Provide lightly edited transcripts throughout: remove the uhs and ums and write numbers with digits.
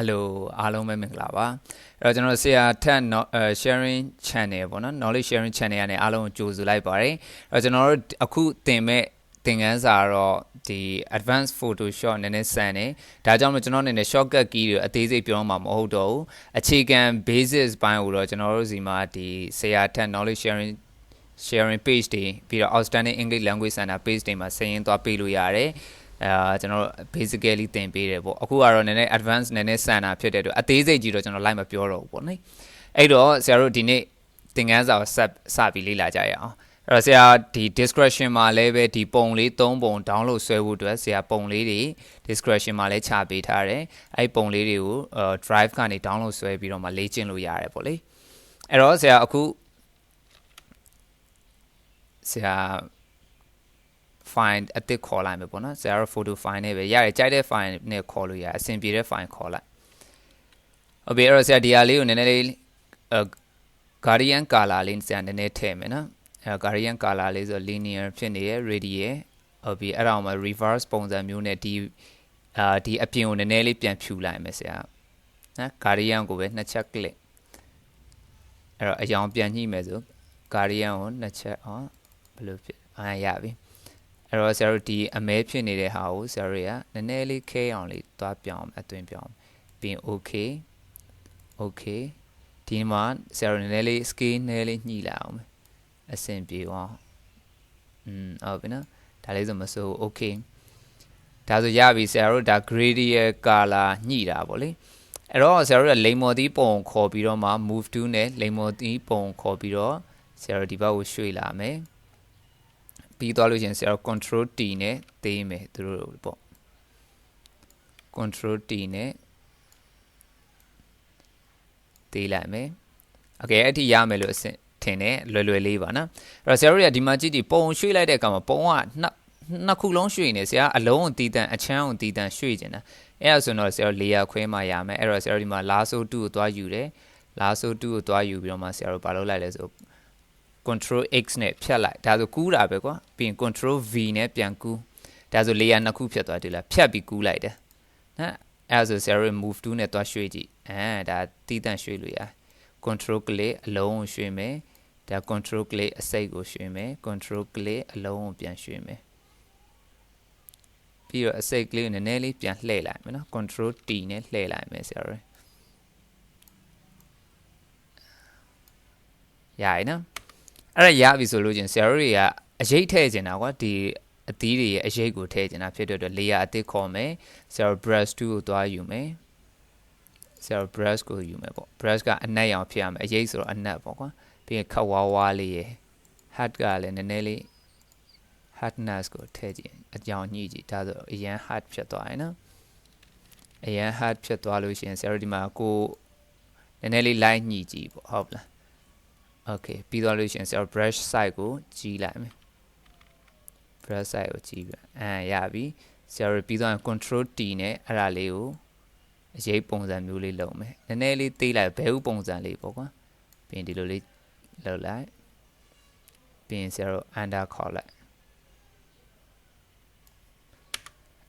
Hello, hello, my name is Lava. General Sayar Htet sharing channel, knowledge sharing channel, and hello, Joe's library. General Aku theme things are the advanced Photoshop and Sane. Tajam General in the shortcut key, a daisy beyond my modo, a chicken basis by General Zima, the Sayar Htet knowledge sharing page day, be outstanding English language and a page day, saying to a piluyare. Basically သင်ပေးတယ်ပေါ့အခုကတော့နည်းနည်း advance နည်းနည်းစံတာဖြစ်တဲ့အတွက်အသေးစိတ်ကြီးတော့ကျွန်တော်လိုက်မပြောတော့ဘူးပေါ့နိအဲ့တော့ဆရာတို့ဒီနေ့သင်ခန်းစာကိုစပြီးလေ့လာကြရအောင်အဲ့တော့ဆရာဒီ description မှာလည်းပဲဒီပုံလေး၃ပုံ download ဆွဲဖို့အတွက်ဆရာပုံလေးတွေ description မှာလည်းချပေးထားတယ်အဲ့ပုံလေးတွေကိုdrive ကနေ download ဆွဲပြီးတော့မှလေ့ကျင့်လို့ရတယ်ပေါ့လေအဲ့တော့ဆရာအခုဆရာfind အသစ်ခေါ်လိုက်မယ်ပေါ့နော်ဆရာတို့ photo file နဲ့ပဲရတယ်ကြိုက်တဲ့ file နဲ့ခေါ်လို့ရတယ်အဆင်ပြေတဲ့ file ခေါ်လိုက်ဟုတ်ပြီအဲ့တော့ဆရာဒီဟာလေးကိုနည်းနည်းလေး guardian color လေးဆရာနည်းနည်းထည့်မယ်နော်အဲ့ guardian color လေးဆို linear ဖြစ်နေရ radial ဟုတ်ပြီအဲ့ဒါမှ reverse ပုံစံမျိုးနဲ့ဒီအပြင်ကိုနည်းနည်းလေးပြန်ဖြူလိုက်မယ်ဆရာနော် guardian ကိုပဲနှစ်ချက် click အဲ့တော့အရောင်ပြန်ညှိမယ်ဆို guardian ကိုနှစ်ချက်ဘယ်လိုဖြစ်ရပြီအဲ့တော့ဆရာတို့ဒီအမဲဖြစ်နေတဲ့ဟာကိုဆရာတို့ကနည်းနည်းလေးခဲအောင်လေးသွားပြောင်းအသွင်းပြောင်းပြီး okay ဒီမှာဆရာတို့နည်းနည်းလေး scale နည်းလေးညှိလိုက်အောင်အဆင်ပြေအောင်ဟုတ်ပြီနော်ဒါလေးဆိုမစိုး okay ဒါဆိုရပြီဆရာတို့ဒါ gradient color ညှိတာပေါ့လေအဲ့တော့ဆရာတို့ကလိမ်မော်သီးပုံခေါ်ပြီးတော့မှ move to နဲ့လိမ်မော်သီးပုံခေါ်ပြီးတော့ဆရာတို့ဒီဘက်ကိုရွှေ့လာမယ်ပြီးသွားလို့ရှင်ဆရာတို့ control T နဲ့သေးမယ်သူတို့ပေါ့ control T နဲ့သေးလိုက်မယ် okay အဲ့ဒီရမယ်လို့အဆင့်ထင်တယ်လွယ်လွယ်လေးပါနော်အဲ့တော့ဆရာတို့ကဒီမှာကြည့်ဒီပုံရွှေ့လိုက်တဲ့အခါမှာပုံကနှစ်ခုလုံးရွှေ့နေဆရာအလုံးကိုတီးတန်အချမ်းကိုတီးတန်ရွှေ့ကျင်တာအဲ့ဒါဆိုတော့ဆရာတို့ layer ခွဲမှရမယ်အဲ့တော့ဆရာတို့ဒီမှာ lasso 2ကိုသွားယူတယ် lasso 2ကိုသွားယူပြီးတော့မှဆရာတို့ဘာလုပ်လိုက်လဲဆိုcontrol X နဲ့ဖြတ်လိုက်ဒါဆိုကူးတာပဲကွာပြီးရင် control V နဲ့ပြန်ကူးဒါဆို layer နှစ်ခုဖြတ်သွားတယ်လားဖြတ်ပြီးကူးလိုက်တယ်နော်အဲ့ဒါဆို zero move to နဲ့သွားရွှေ့ကြည့်ဒါတီးတန့်ရွှေ့လို့ရ control click အလုံးကိုရွှေ့မယ်ဒါ control click အစိတ်ကိုရွှေ့မယ် control click အလုံးကိုပြန်ရွှေ့မယ်ပြီးတော့အစိတ်ကလေးကိုနည်းနည်းလေးပြန်လှည့်လိုက်မယ်နော် control T နဲ့လှည့်လိုက်မယ်ဆရာတို့ရရနော်အဲ့ဒါရပြီဆိုလို့ချင်းဆရာတို့တွေကအရေးထည့်ချင်တာကွာဒီအသီးတွေရဲ့အရေးကိုထည့်ချင်တာဖြစ်တဲ့အတွက် layer အသစ်ခေါ်မယ်ဆရာတို့ brush 2ကိုသွားယူမယ်ဆရာတို့ brush ကိုယူမယ်ပေါ့ brush ကအနက်ရောင်ဖြစ်ရမယ်အရေးဆိုတော့အနက်ပေါ့ကွာပြီးရင်ခက်ဝါးဝါးလေးရယ် hat ကလည်းနည်းနည်းလေး hardness ကိုထည့်ကြည့်အကြောင်းညှိကြည့်ဒါဆိုအရန် hard ဖြစ်သွားရင်နော်အရန် hard ဖြစ်သွားလို့ရှိရင်ဆရာတို့ဒီမှာကိုနည်းနည်းလေး line ညှိကြည့်ပေါ့ဟုတ်လားokay ပြီးသွားလို့ရှိရင်ဆရာ brush side ကိုကြီးလိုက်မယ် brush side ကိုကြီးပြရပြီဆရာပြီးသွားရင် control T နဲ့အဲ့ဒါလေးကိုအရေးပုံစံမျိုးလေးလုပ်မယ်နည်းနည်းလေးသေးလိုက်ဘဲဥပုံစံလေးပေါ့ကွာပြီးရင်ဒီလိုလေးလုပ်လိုက်ပြီးရင်ဆရာတို့ under ခေါ်လိုက်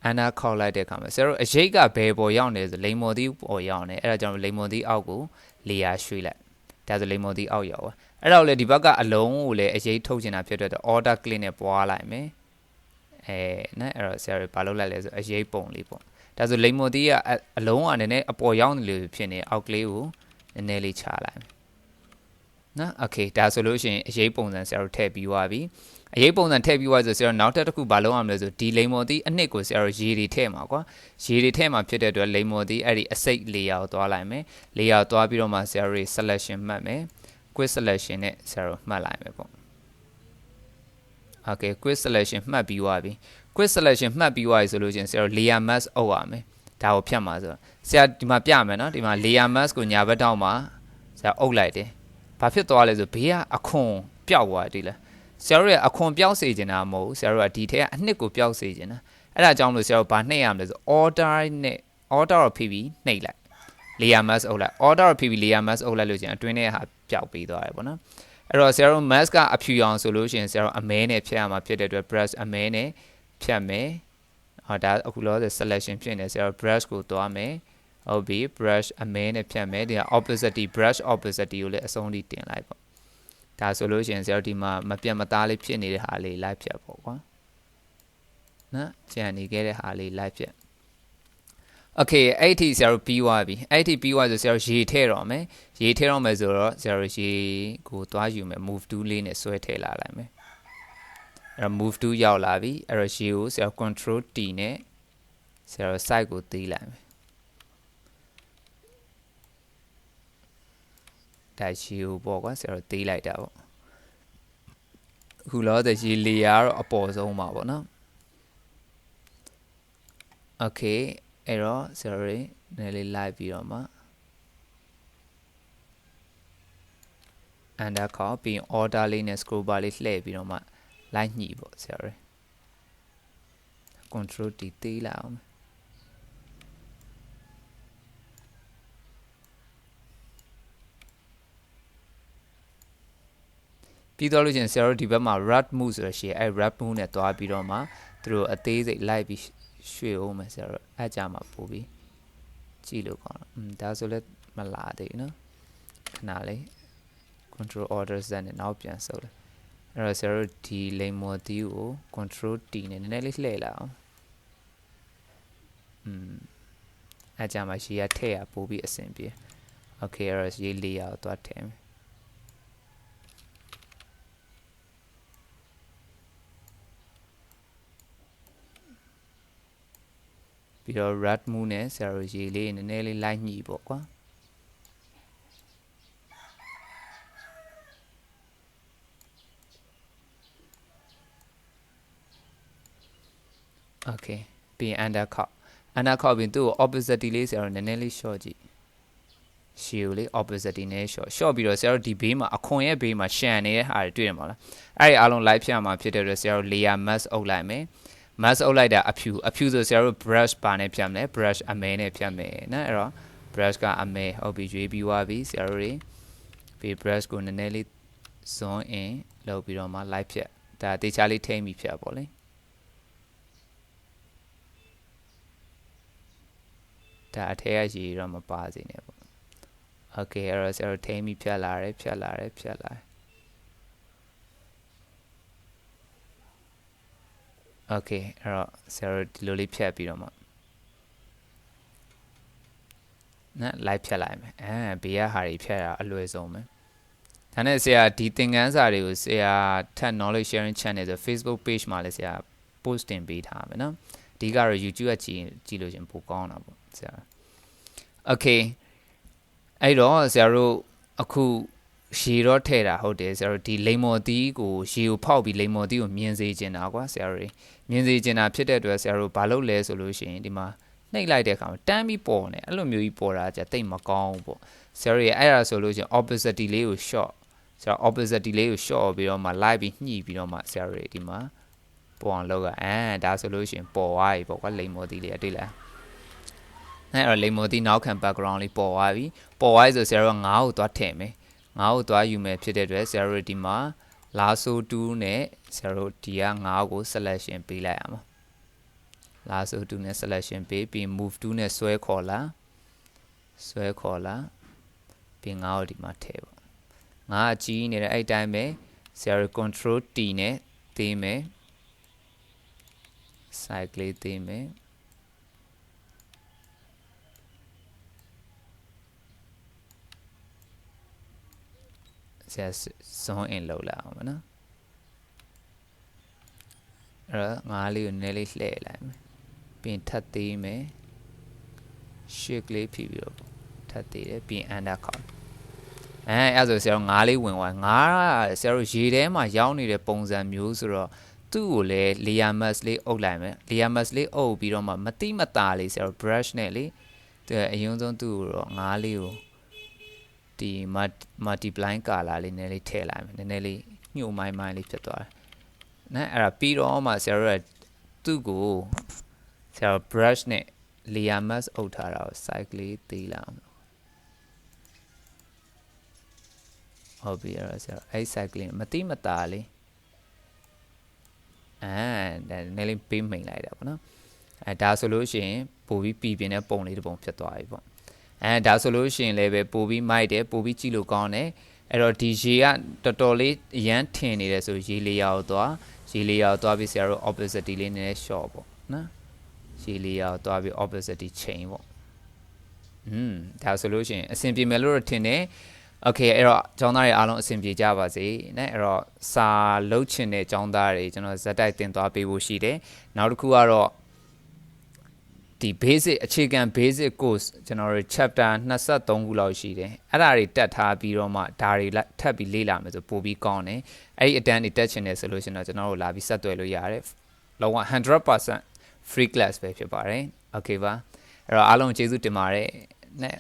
under ခေါ်လိုက်တဲ့အခါမှာဆရာတို့အရေးကဘယ်ပေါ်ရောက်နေဆိုလိမ်မော်သီးပေါ်ရောက်နေအဲ့ဒါကြောင့်လိမ်မော်သီးအောက်ကို layer ရွှေ့လိုက်ဒါဆိုလိမ်မော်သီးအောက်ရောက်အဲ့တော့လေဒီဘက်ကအလုံးကိုလည်းအရေးထုတ်ချင်တာဖြစ်တဲ့အတွက် order click နဲ့ပွားလိုက်မယ်နော်အဲ့တော့ဆရာတို့ဘာလုပ်လိုက်လဲဆိုအရေးပုံလေးပေါ့ဒါဆိုလိမ်မော်သီးကအလုံးကနည်းနည်းအပေါ်ရောက်နေလို့ဖြစ်နေအောက်ကလေးကိုနည်းနည်းလေးချလိုက်မယ်နော် okay ဒါဆိုလို့ရှိရင်အရေးပုံစံဆရာတို့ထည့်ပြီးသွားပြီအရေးပုံစံထည့်ပြီးသွားဆိုဆရာတို့နောက်တစ်ခုဘာလုပ်ရမလဲဆိုဒီလိမ်မော်သီးအနှစ်ကိုဆရာတို့ရေတွေထည့်မှာကွာရေတွေထည့်မှာဖြစ်တဲ့အတွက်လိမ်မော်သီးအဲ့ဒီအစိတ် layer ကိုသွားလိုက်မယ် layer သွားပြီးတော့မှဆရာတို့ selection မှတ်မယ် quick selection နဲ့ဆရာတို့မှတ်လိုက်မယ်ပေါ့ okay quick selection မှတ်ပြီးသွားပြီ quick selection မှတ်ပြီးသွားပြီဆိုလို့ချင်းဆရာတို့ layer mask အုပ်ရမယ်ဒါကိုဖြတ်မှာဆိုဆရာဒီမှာပြမယ်နော်ဒီမှာ layer mask ကိုညာဘက်တောက်မှာဆရာအုပ်လိုက်တယ်ဘာဖြစ်သွားလဲဆိုဘေးကအခွန်ပျောက်သွားတယ်လေဆရာတို့ရဲ့အခွန်ပျောက်စေချင်တာမဟုတ်ဘူးဆရာတို့ကဒီထဲကအနှစ်ကိုပျောက်စေချင်တာအဲ့ဒါကြောင့်မလို့ဆရာတို့ဘာနှိပ်ရမလဲဆို order နဲ့ order ကိုဖိပြီးနှိပ်လိုက် layer mask အုပ်လိုက် order ကိုဖိပြီး layer mask အုပ်လိုက်လို့ချင်းအတွင်းထဲကဟာပျောက်ပြီးသွားတယ်ပေါ့နော်အဲ့တော့ဆရာတို့ mask ကအဖြူအောင်ဆိုလို့ရှိရင်ဆရာတို့အမဲနဲ့ဖြတ်ရမှာဖြစ်တဲ့အတွက် brush အမဲနဲ့ဖြတ်မယ်ဒါအခုလောဆယ် selection ဖြစ်နေဆရာတို့ brush ကိုသွားမယ် ဟုတ်ပြီ brush အမဲနဲ့ဖြတ်မယ်ဒီက opposite brush opposite ကိုလည်းအဆုံးထိတင်လိုက်ပေါ့ဒါဆိုလို့ရှိရင်ဆရာတို့ဒီမှာမပြတ်မသားလေးဖြစ်နေတဲ့ဟာလေးလိုက်ဖြတ်ပေါ့ကွာနော်ကြံနေခဲ့တဲ့ဟာလေးလိုက်ဖြတ် Okay အဲ့ဒီဆရာတို့ပြီးသွားပြီအဲ့ဒီပြီးသွားဆိုဆရာတို့ရေထည့်တော့မယ်ရေထည့်တော့မယ်ဆိုတော့ဆရာတို့ရေကိုသွားယူမယ် move to လေးနဲ့ဆွဲထည့်လာလိုက်မယ်အဲ့တော့ move to ရောက်လာပြီအဲ့တော့ရေကိုဆရာတို့ control T နဲ့ဆရာတို့ site ကိုတီးလိုက်မယ်ဒါရေကိုပေါ့ကွာဆရာတို့တီးလိုက်တာပေါ့ခုလောတဲ့ရေ layer တော့အပေါ်ဆုံးပါပေါ့နော် Okay အဲ့တော့ဆရာတို့နည်းလေးလိုက်ပြီးတော့မှ under ခေါ်ပြီး order လေးနဲ့ scroll bar လေးလှည့်ပြီးတော့မှလိုက်ညှိပေါ့ဆရာတို့ control D တီးလိုက်အောင်ပြီးတော့လို့ချင်းဆရာတို့ဒီဘက်မှာ rat move ဆိုရရှိအဲ့ rat move နဲ့တွားပြီးတော့မှသူတို့အသေးစိတ်လိုက်ပြီးရွှေ့အောင်မယ်ဆရာတို့အဲ့ကြမှာပို့ပြီးကြည့်လို့ကောင်းတော့ဒါဆိုလည်းမလာသေးဘူးနော်ခဏလေး control order z နဲ့နောက်ပြန်ဆုပ်လိုက်အဲ့တော့ဆရာတို့ဒီ lane mode ကို control T နဲ့နည်းနည်းလေးလှည့်လိုက်အောင်အဲ့ကြမှာရေရထည့်ရပို့ပြီးအဆင်ပြေ Okay အဲ့တော့ရေလေးရတော့တွားထည့်မယ်ပြီးတော့ rat move နဲ့ဆရာတို့ရေလေးနည်းနည်းလေးလိုက်ညှိပေါ့ကွာ Okay ပြီး under ခေါက်ပြီးသူ့ကို opposite လေးဆရာတို့နည်းနည်းလေး short ကြည့်ရှည်ကိုလေ opposite နဲ့ short ပြီးတော့ဆရာတို့ဒီဘေးမှာအခွန်ရဲ့ဘေးမှာရှန်နေတဲ့ဟာတွေတွေ့ရမှာလားအဲ့ဒီအားလုံး live ဖြတ်မှာဖြစ်တဲ့အတွက်ဆရာတို့ layer mask အုပ်လိုက်မယ် mask အုပ်လိုက်တာအဖြူဆိုဆရာတို့ brush ပါနဲ့ဖြတ်မယ် brush အမဲနဲ့ဖြတ်မယ်နော်အဲ့တော့ brush ကအမဲဟုတ်ပြီရွေးပြီးသွားပြီဆရာတို့တွေပြီး brush ကိုနည်းနည်းလေး zoom in လုပ်ပြီးတော့မှ live ဖြတ်ဒါတေချာလေးထိမ့်ပြီးဖြတ်ပေါ့လေဒါအထက်ကရေတော့မပါစေနဲ့ပေါ့ Okay အဲ့တော့ဆရာတို့ထိမ့်ပြီးဖြတ်လာတယ် Okay အဲ့တော့ဆရာတို့ဒီလိုလေးဖြတ်ပြီးတော့မှနော် live ဖြတ်လိုက်မယ်ဘေးကဟာတွေဖြတ်ရအလွယ်ဆုံးပဲဒါနဲ့ဆရာဒီသင်ခန်းစာတွေကိုဆရာ Htet knowledge sharing channel ဆို Facebook page မှာလည်းဆရာ post တင်ပေးထားမယ်နော်အဓိကတော့ YouTube ကကြည့်လို့ရှင်ပိုကောင်းတာပေါ့ဆရာ Okay အဲ့တော့ဆရာတို့အခုရေတော့ထည့်တာဟုတ်တယ်ဆရာတို့ဒီလိမ္မော်သီးကိုရေကိုဖောက်ပြီးလိမ္မော်သီးကိုမြင်စေချင်တာကွာဆရာတို့မြင်စေချင်တာဖြစ်တဲ့အတွက်ဆရာတို့ဘာလုပ်လဲဆိုလို့ရှိရင်ဒီမှာနှိပ်လိုက်တဲ့အခါမှာတန်းပြီးပေါ်နေအဲ့လိုမျိုးကြီးပေါ်တာကြတိတ်မကောင်းဘူးပေါ့ဆရာတို့ရဲ့အဲ့ဒါဆိုလို့ရှိရင် opposite လေးကို short ဆရာ opposite လေးကို short ပြီးတော့မှ live ပြီးညှိပြီးတော့မှဆရာတို့ဒီမှာပေါ်အောင်လုပ်ရဒါဆိုလို့ရှိရင်ပေါ်သွားပြီပေါ့ကွာလိမ္မော်သီးလေးတွေ့လားအဲ့တော့လိမ္မော်သီးနောက်ခံ background လေးပေါ်သွားပြီဆိုဆရာတို့က9ကိုသွားထည့်မယ်9ကိုသွားယူမယ်ဖြစ်တဲ့အတွက်ဆရာတို့ဒီမှာ lasso 2နဲ့ဆရာတို့ဒီက9ကို selection ပေးလိုက်ရမှာ lasso 2နဲ့ selection ပေးပြီး move 2နဲ့ဆွဲခေါ်လာပြီး9ကိုဒီမှာထည့်ပေါ့9အကြီးနေတဲ့အဲ့တိုင်းပဲဆရာတို့ control T နဲ့သေးမယ် cycle သေးမယ်ဆရာ zoom in လုပ်လာအောင်နော်အဲ့တော့ငါးလေးကိုနည်းလေးလှည့်လိုက်မယ်ပြီးထပ်သေးမယ် shift လေးဖြည့်ပြီးတော့ထပ်သေးတယ်ပြီး under ခေါက်အဲ့ဆိုဆရာတို့ငါးလေးဝင်သွားငါးဆရာတို့ရေထဲမှာရောက်နေတဲ့ပုံစံမျိုးဆိုတော့သူ့ကိုလည်း layer mask လေးအုပ်လိုက်မယ် layer mask လေးအုပ်ပြီးတော့မှမတိမတာလေးဆရာတို့ brush နဲ့လေအရင်ဆုံးသူ့ကိုတော့ငါးလေးကိုဒီ multiply color လေးနည်းလေးထည့်လိုက်မယ်နည်းနည်းလေးညှို့မိုင်းလေးဖြစ်သွားတယ်နော်အဲ့ဒါပြီးတော့မှဆရာတို့ကသူ့ကိုဆရာတို့ brush နဲ့ layer mask အုပ်ထားတာကို cycle လေးသေးလာအောင်ဟုတ်ပြီအဲ့တော့ဆရာတို့အဲ့ cycle လေးမတိမတာလေးဒါနည်းလေးပေးမိန်လိုက်တာပေါ့နော်ဒါဆိုလို့ရှိရင်ပို့ပြီးပြည်ပြင်းတဲ့ပုံလေးတစ်ပုံဖြစ်သွားပြီပေါ့ ဒါဆိုလို့ရှိရင်လည်းပဲပို့ပြီးမိုက်တယ်ပို့ပြီးကြည့်လို့ကောင်းတယ်အဲ့တော့ဒီရေကတော်တော်လေးရမ်းထင်နေတယ်ဆိုရေလေးရောက်သွားပြီးဆရာတို့ opacity လေးနည်းနည်း short ပေါ့နော်ရေလေးရောက်သွားပြီး opacity change ပေါ့ဒါဆိုလို့ရှိရင်အဆင်ပြေမယ်လို့ထင်တယ်โอเคအဲ့တော့ကျောင်းသားတွေအားလုံးအဆင်ပြေကြပါစေနဲ့အဲ့တော့စာလုပ်ချင်တဲ့ကျောင်းသားတွေကျွန်တော်ဇက်တိုက်တင်သွားပေးဖို့ရှိတယ်နောက်တစ်ခုကတော့ဒီ basic အခြေခံ basic course ကျွန်တော်တို့ chapter 23ခုလောက်ရှိတယ်အဲ့ဒါတွေတက်ထားပြီးတော့မှဒါတွေထပ်ပြီးလေ့လာမယ်ဆိုပို့ပြီးကောင်းတယ်အဲ့ဒီအတန်းတွေတက်ချင်တယ်ဆိုလို့ရှိရင်တော့ကျွန်တော်တို့လာပြီးဆက်သွယ်လို့ရတယ်လုံးဝ 100% free class ပဲဖြစ်ပါတယ် okay ပါအဲ့တော့အားလုံးကျေးဇူးတင်ပါတယ်နဲ့